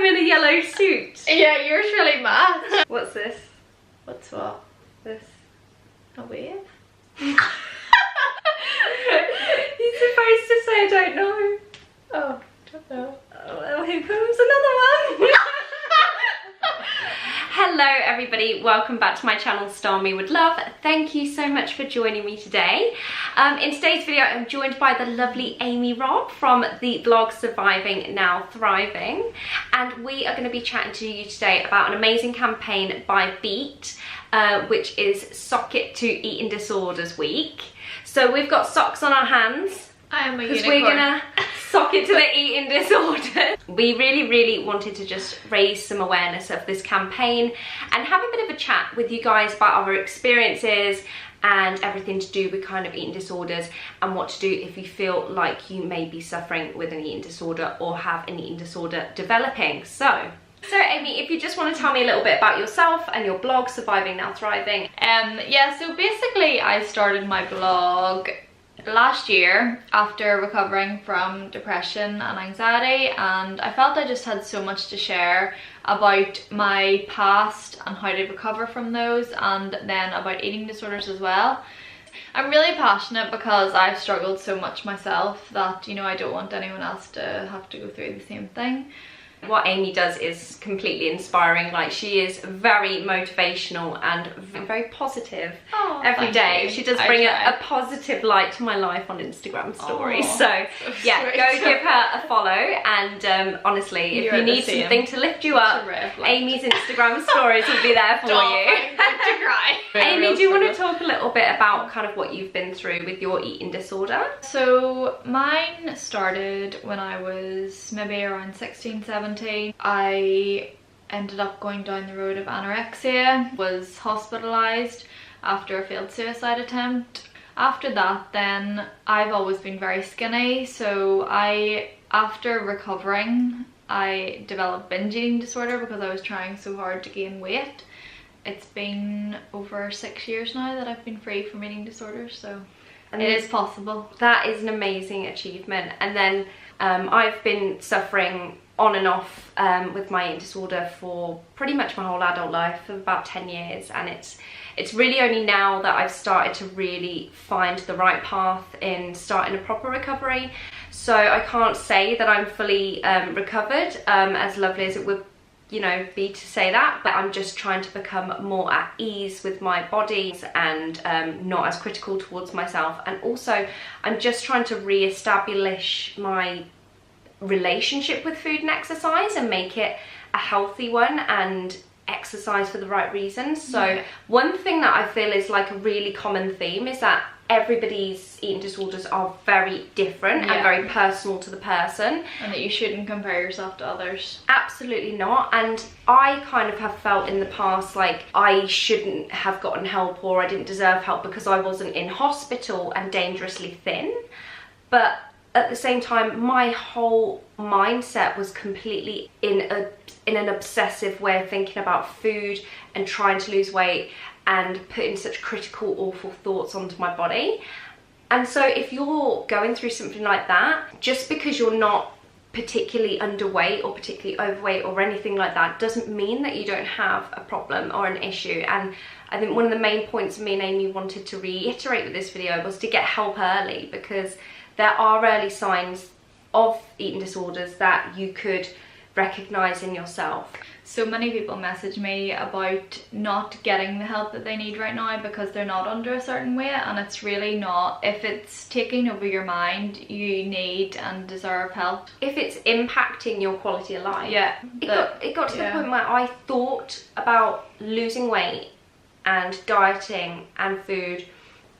I'm in a yellow suit. Yeah, yours really match. What's this? What's what? This. A wave? You're supposed to say I don't know. Oh, don't know. Oh, well, here comes another one. Hello everybody, welcome back to my channel Star Me With Love. Thank you so much for joining me today. In today's video I'm joined by the lovely Amy Robb from the blog Surviving Now Thriving, and we are going to be chatting to you today about an amazing campaign by Beat, which is Sock It to Eating Disorders Week. So we've got socks on our hands. I am a because unicorn. we're gonna sock it to the eating disorder. We really wanted to just raise some awareness of this campaign and have a bit of a chat with you guys about our experiences and everything to do with kind of eating disorders and what to do if you feel like you may be suffering with an eating disorder or have an eating disorder developing. So Amy, if you just want to tell me a little bit about yourself and your blog Surviving Now Thriving. Yeah, so basically I started my blog last year after recovering from depression and anxiety, and I felt I just had so much to share about my past and how to recover from those, and then about eating disorders as well. I'm really passionate because I've struggled so much myself that, you know, I don't want anyone else to have to go through the same thing. What Amy does is completely inspiring. Like, she is very motivational and very positive every day. She does bring a positive light to my life on Instagram stories. So yeah, sweet. go give her a follow, and honestly, if you need something to lift you up, Amy's Instagram stories will be there for you. I'm going to cry. Amy, do you want to talk a little bit about kind of what you've been through with your eating disorder? So mine started when I was maybe around 16, 17. I ended up going down the road of anorexia, was hospitalized after a failed suicide attempt. After that, then I've always been very skinny, so after recovering, I developed binge eating disorder because I was trying so hard to gain weight. It's been over 6 years now that I've been free from eating disorders, so it is possible. That is an amazing achievement. And then I've been suffering on and off with my eating disorder for pretty much my whole adult life, for about 10 years, and it's really only now that I've started to really find the right path in starting a proper recovery. So I can't say that I'm fully recovered, as lovely as it would, you know, be to say that, but I'm just trying to become more at ease with my body and not as critical towards myself. And also I'm just trying to re-establish my relationship with food and exercise and make it a healthy one and exercise for the right reasons. So one thing that I feel is like a really common theme is that everybody's eating disorders are very different and very personal to the person, and that you shouldn't compare yourself to others. Absolutely not. And I kind of have felt in the past like I shouldn't have gotten help or I didn't deserve help because I wasn't in hospital and dangerously thin. But at the same time, my whole mindset was completely in an obsessive way of thinking about food and trying to lose weight and putting such critical, awful thoughts onto my body. And so if you're going through something like that, just because you're not particularly underweight or particularly overweight or anything like that doesn't mean that you don't have a problem or an issue. And I think one of the main points me and Amy wanted to reiterate with this video was to get help early, because there are early signs of eating disorders that you could recognize in yourself. So many people message me about not getting the help that they need right now because they're not under a certain weight, and it's really not. If it's taking over your mind, you need and deserve help. If it's impacting your quality of life. Yeah. It got to the point where I thought about losing weight and dieting and food.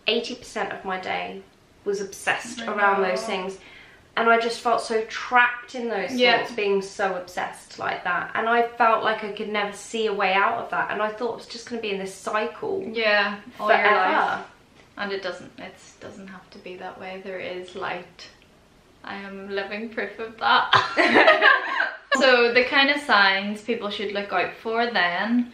80% of my day was obsessed around those things, and I just felt so trapped in those thoughts, being so obsessed like that, and I felt like I could never see a way out of that, and I thought I was just going to be in this cycle all your life. And it doesn't have to be that way. There is light. I am living proof of that. So the kind of signs people should look out for then: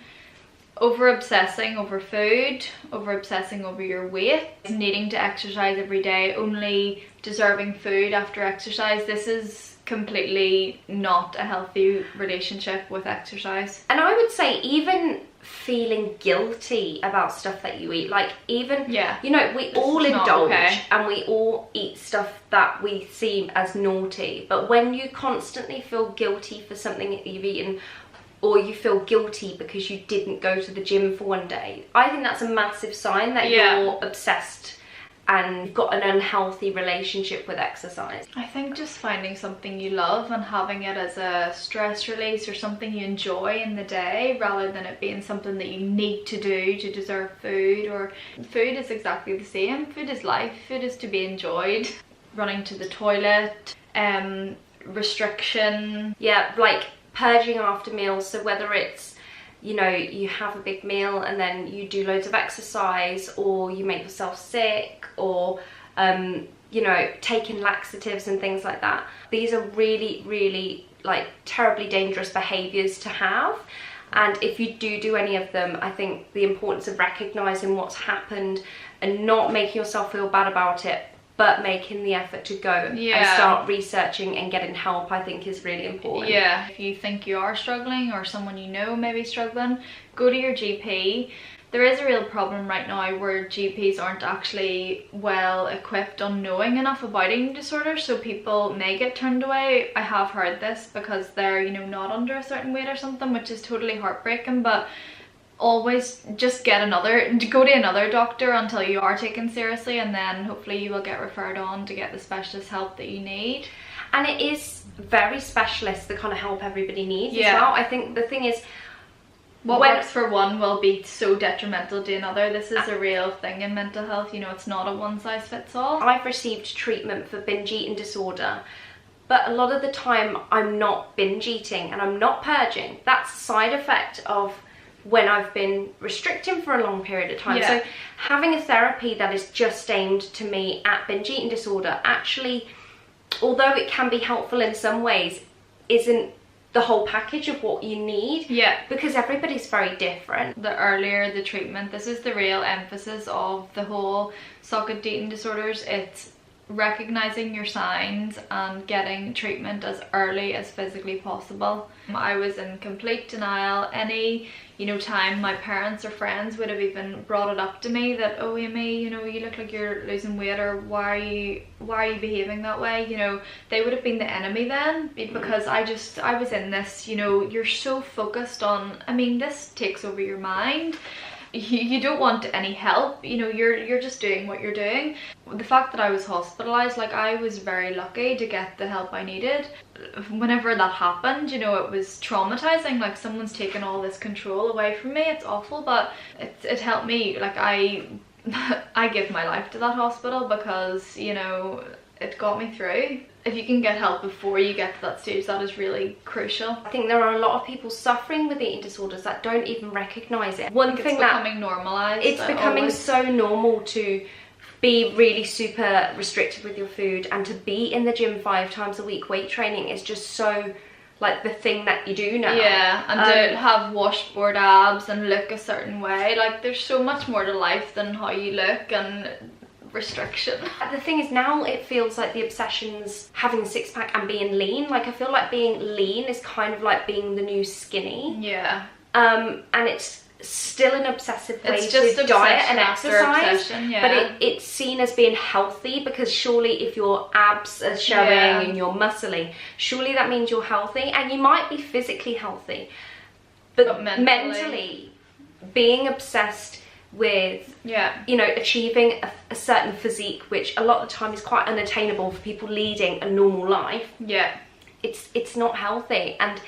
over obsessing over food, over obsessing over your weight, needing to exercise every day, only deserving food after exercise. This is completely not a healthy relationship with exercise. And I would say even feeling guilty about stuff that you eat, like even, you know, we all indulge and we all eat stuff that we see as naughty, but when you constantly feel guilty for something that you've eaten, or you feel guilty because you didn't go to the gym for one day, I think that's a massive sign that you're obsessed and you've got an unhealthy relationship with exercise. I think just finding something you love and having it as a stress release or something you enjoy in the day, rather than it being something that you need to do to deserve food. Or food is exactly the same. Food is life. Food is to be enjoyed. Running to the toilet, restriction. Yeah, like purging after meals. So whether it's, you know, you have a big meal and then you do loads of exercise, or you make yourself sick, or you know, taking laxatives and things like that. These are really, really like terribly dangerous behaviors to have. And if you do any of them, I think the importance of recognizing what's happened and not making yourself feel bad about it, but making the effort to go and start researching and getting help, I think is really important. Yeah, if you think you are struggling, or someone you know may be struggling, go to your GP. There is a real problem right now where GPs aren't actually well equipped on knowing enough about eating disorders, so people may get turned away. I have heard this because they're, you know, not under a certain weight or something, which is totally heartbreaking. But always just go to another doctor until you are taken seriously, and then hopefully you will get referred on to get the specialist help that you need. And it is very specialist, the kind of help everybody needs as well. I think the thing is, what works for one will be so detrimental to another. This is a real thing in mental health, you know, it's not a one size fits all. I've received treatment for binge eating disorder, but a lot of the time I'm not binge eating and I'm not purging. That's a side effect of when I've been restricting for a long period of time. So having a therapy that is just aimed to me at binge eating disorder, actually, although it can be helpful in some ways, isn't the whole package of what you need. Because everybody's very different. The earlier the treatment, this is the real emphasis of the whole socket eating disorders. It's recognizing your signs and getting treatment as early as physically possible. I was in complete denial. Any, you know, time my parents or friends would have even brought it up to me that, oh Amy, you know, you look like you're losing weight, or why are you behaving that way, you know, they would have been the enemy then, because I was in this, you know, you're so focused on, I mean, this takes over your mind. You don't want any help, you know, you're just doing what you're doing. The fact that I was hospitalized, like, I was very lucky to get the help I needed. Whenever that happened, you know, it was traumatizing, like someone's taken all this control away from me. It's awful, but it helped me. Like, I give my life to that hospital because, you know, it got me through. If you can get help before you get to that stage, that is really crucial. I think there are a lot of people suffering with eating disorders that don't even recognize it. One thing it's becoming normalized. It's becoming so normal to be really super restricted with your food, and to be in the gym 5 times a week weight training is just so like the thing that you do now. Yeah, and to have washboard abs and look a certain way. Like, there's so much more to life than how you look and restriction. The thing is, now it feels like the obsession's having a six-pack and being lean. Like, I feel like being lean is kind of like being the new skinny. Yeah. And it's still an obsessive way it's just to diet and exercise, obsession, but it's seen as being healthy, because surely if your abs are showing and you're muscly, surely that means you're healthy, and you might be physically healthy, but mentally being obsessed with you know, achieving a certain physique, which a lot of the time is quite unattainable for people leading a normal life. It's not healthy, and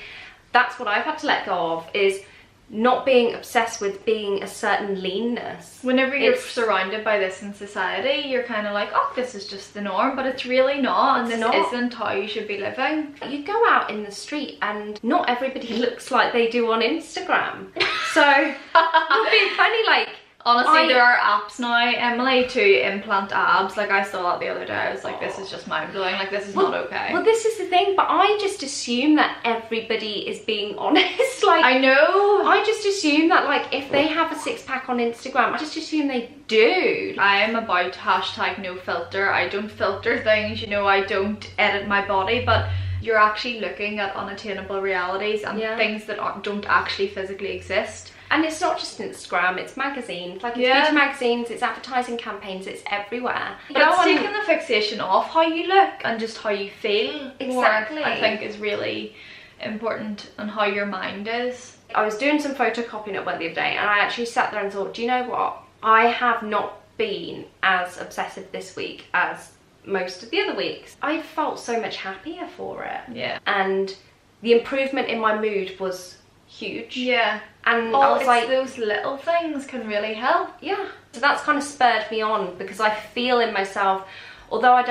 that's what I've had to let go of, is not being obsessed with being a certain leanness. Whenever you're surrounded by this in society, you're kind of like, oh, this is just the norm, but it's really not, and this isn't how you should be living. You go out in the street and not everybody looks like they do on Instagram. So it'll be funny, like, honestly, there are apps now, Emily, to implant abs. Like, I saw that the other day. I was like, this is just mind-blowing. Like, this is not okay. Well, this is the thing, but I just assume that everybody is being honest. Like, I know. I just assume that, like, if they have a six-pack on Instagram, I just assume they do. I am about #no filter. I don't filter things, you know, I don't edit my body, but you're actually looking at unattainable realities and things that don't actually physically exist. And it's not just Instagram, it's magazines, like it's beauty magazines, it's advertising campaigns, it's everywhere. But it's taking the fixation off how you look and just how you feel. Exactly. More, I think is really important, and how your mind is. I was doing some photocopying at work the other day, and I actually sat there and thought, do you know what? I have not been as obsessive this week as most of the other weeks. I felt so much happier for it. Yeah. And the improvement in my mood was huge. Yeah. And I was like, those little things can really help. Yeah. So that's kind of spurred me on, because I feel in myself, although I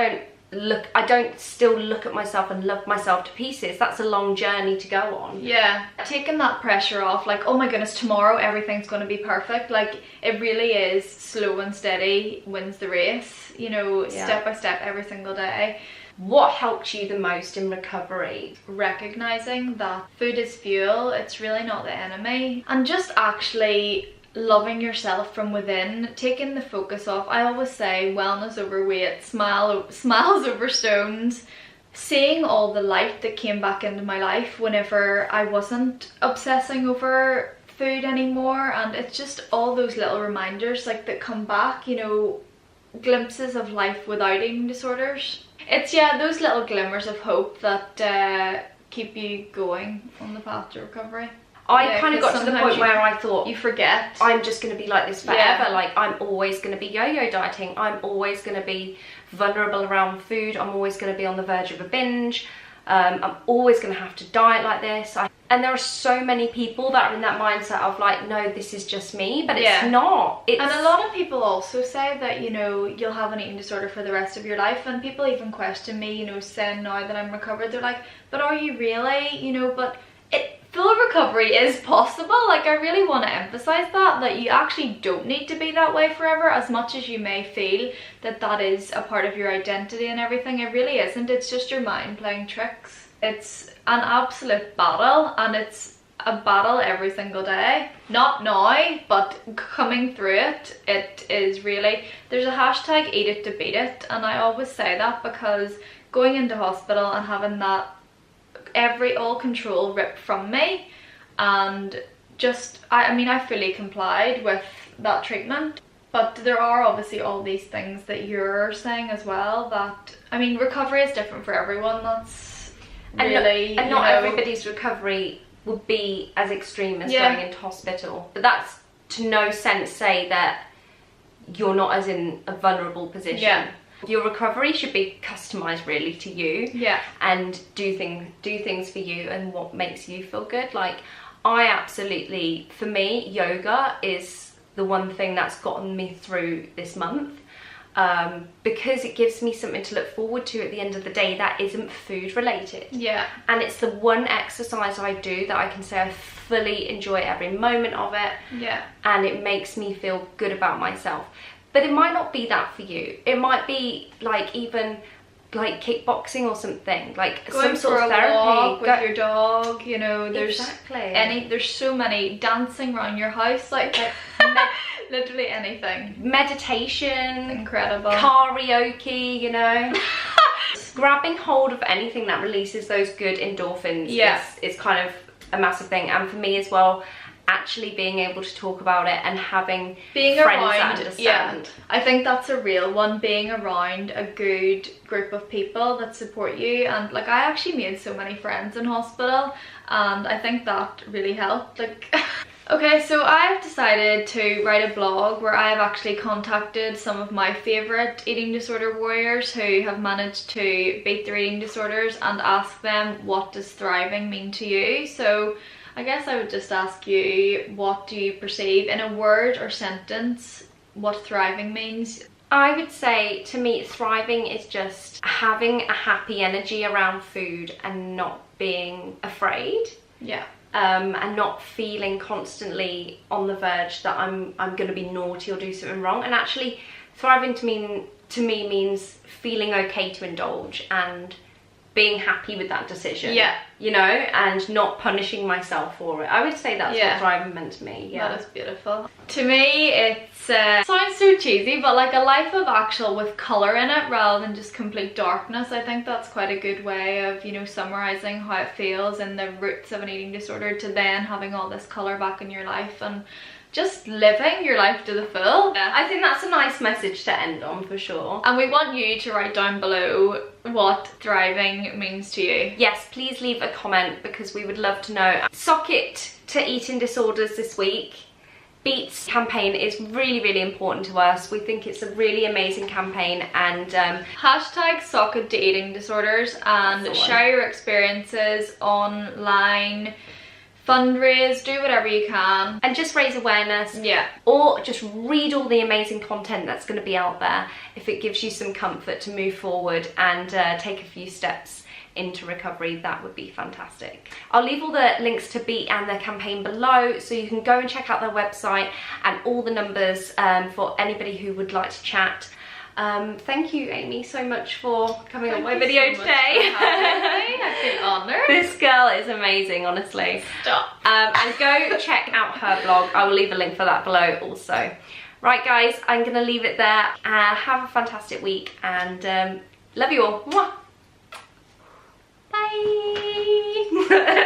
don't still look at myself and love myself to pieces. That's a long journey to go on. Yeah. Taking that pressure off, like, oh my goodness, tomorrow everything's going to be perfect. Like, it really is slow and steady wins the race, you know, step by step every single day. What helped you the most in recovery? Recognizing that food is fuel, it's really not the enemy. And just actually loving yourself from within, taking the focus off. I always say wellness over weight, smiles over stones. Seeing all the light that came back into my life whenever I wasn't obsessing over food anymore, and it's just all those little reminders like that come back, you know, glimpses of life without eating disorders. It's those little glimmers of hope that keep you going on the path to recovery. I kind of got to the point where I thought, you forget, I'm just going to be like this forever. Like, I'm always going to be yo-yo dieting. I'm always going to be vulnerable around food. I'm always going to be on the verge of a binge. I'm always going to have to diet like this. And there are so many people that are in that mindset of like, no, this is just me, but it's not. And a lot of people also say that, you know, you'll have an eating disorder for the rest of your life, and people even question me, you know, saying now that I'm recovered, they're like, but are you really? You know, but full recovery is possible. Like, I really want to emphasize that you actually don't need to be that way forever, as much as you may feel that is a part of your identity and everything. It really isn't. It's just your mind playing tricks. It's an absolute battle, and it's a battle every single day. Not now, but coming through it, it is really, there's a hashtag eat it to beat it, and I always say that because going into hospital and having that all control ripped from me, and just I mean I fully complied with that treatment. But there are obviously all these things that you're saying as well, that I mean recovery is different for everyone. That's really, and not everybody's recovery would be as extreme as going into hospital, but that's to no sense say that you're not as in a vulnerable position. Your recovery should be customized really to you, and do things for you and what makes you feel good. Like, I absolutely, for me, yoga is the one thing that's gotten me through this month, because it gives me something to look forward to at the end of the day that isn't food related. And it's the one exercise I do that I can say I fully enjoy every moment of it, and it makes me feel good about myself. But it might not be that for you. It might be like even like kickboxing or something, like going some sort of therapy. Walk with your dog, you know, there's exactly. There's so many, dancing around your house, like literally anything. Meditation, incredible. Karaoke, you know. Grabbing hold of anything that releases those good endorphins is kind of a massive thing. And for me as well, actually being able to talk about it and having friends that understand. I think that's a real one, being around a good group of people that support you. And like, I actually made so many friends in hospital, and I think that really helped. Like okay, so I've decided to write a blog where I have actually contacted some of my favourite eating disorder warriors who have managed to beat their eating disorders, and ask them, what does thriving mean to you? So I guess I would just ask you, what do you perceive in a word or sentence what thriving means? I would say, to me, thriving is just having a happy energy around food and not being afraid. And not feeling constantly on the verge that I'm going to be naughty or do something wrong. And actually, thriving to me means feeling okay to indulge and being happy with that decision. you know, and not punishing myself for it. I would say that's what thriving meant to me. Yeah, that is beautiful. To me, it's sounds so cheesy, but like a life of actual with colour in it rather than just complete darkness. I think that's quite a good way of, you know, summarising how it feels and the roots of an eating disorder to then having all this colour back in your life and just living your life to the full. I think that's a nice message to end on, for sure. And we want you to write down below what thriving means to you. Yes, please leave a comment because we would love to know. Sock it to eating disorders this week. Beets campaign is really, really important to us. We think it's a really amazing campaign, and hashtag sock it to eating disorders and share your experiences online. Fundraise, do whatever you can, and just raise awareness. Yeah, or just read all the amazing content that's going to be out there if it gives you some comfort to move forward and take a few steps into recovery. That would be fantastic. I'll leave all the links to Beet and their campaign below, so you can go and check out their website and all the numbers for anybody who would like to chat. Thank you, Amy, so much for coming on my video today. I feel honoured. This girl is amazing, honestly. Stop. And go check out her blog. I will leave a link for that below also. Right, guys, I'm going to leave it there. Have a fantastic week, and love you all. Mwah. Bye.